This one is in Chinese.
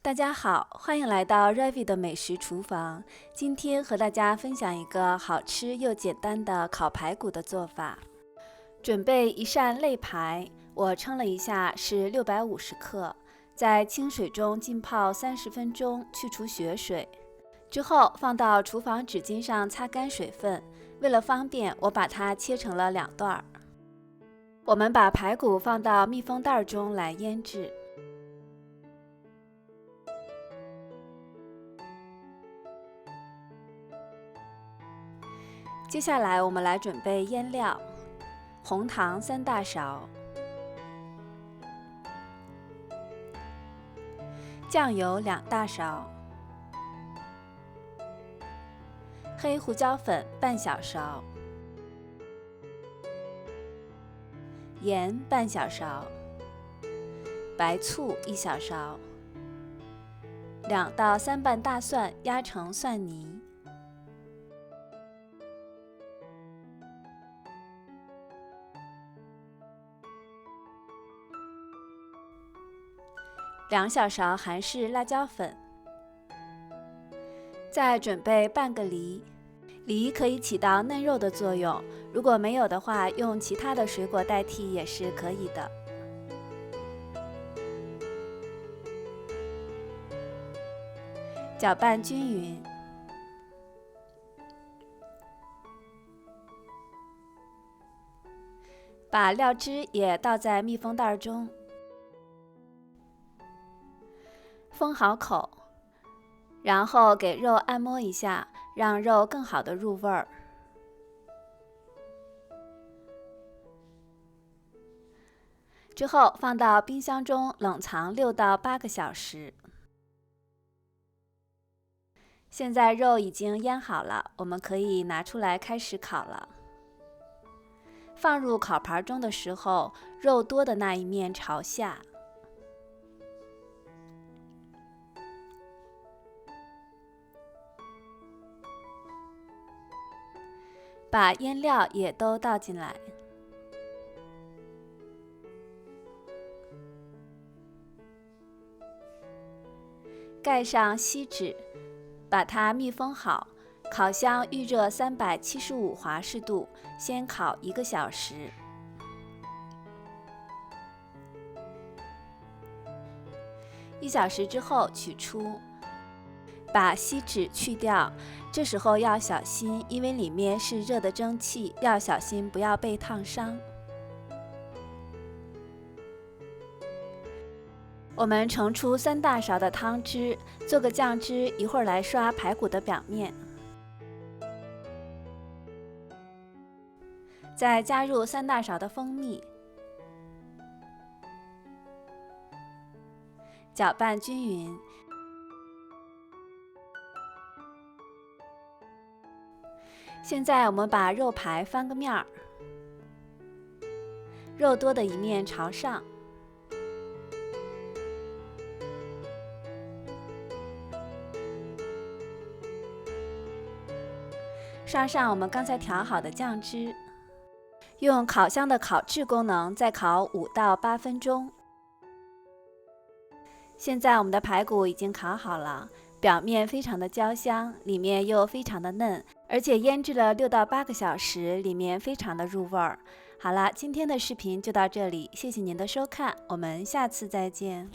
大家好，欢迎来到 Ravi 的美食厨房。今天和大家分享一个好吃又简单的烤排骨的做法。准备一扇肋排，我称了一下是650克，在清水中浸泡30分钟，去除血水。之后放到厨房纸巾上擦干水分。为了方便，我把它切成了2段。我们把排骨放到密封袋中来腌制。接下来我们来准备腌料：红糖3大勺，酱油2大勺，黑胡椒粉半小勺，盐半小勺，白醋1小勺，2到3瓣大蒜压成蒜泥。2小勺韩式辣椒粉，再准备半个梨，梨可以起到嫩肉的作用，如果没有的话，用其他的水果代替也是可以的。搅拌均匀，把料汁也倒在密封袋中。封好口，然后给肉按摩一下，让肉更好的入味儿。之后放到冰箱中冷藏6到8个小时。现在肉已经腌好了，我们可以拿出来开始烤了。放入烤盘中的时候，肉多的那一面朝下。把腌料也都倒进来，盖上锡纸，把它密封好。烤箱预热375华氏度，先烤1个小时。1小时之后取出。把锡纸去掉，这时候要小心，因为里面是热的蒸汽，要小心不要被烫伤。我们盛出3大勺的汤汁，做个酱汁，一会儿来刷排骨的表面。再加入3大勺的蜂蜜，搅拌均匀。现在我们把肉排翻个面儿，肉多的一面朝上，刷上我们刚才调好的酱汁，用烤箱的烤制功能再烤5到8分钟。现在我们的排骨已经烤好了，表面非常的焦香，里面又非常的嫩，而且腌制了6到8个小时，里面非常的入味儿。好了，今天的视频就到这里，谢谢您的收看，我们下次再见。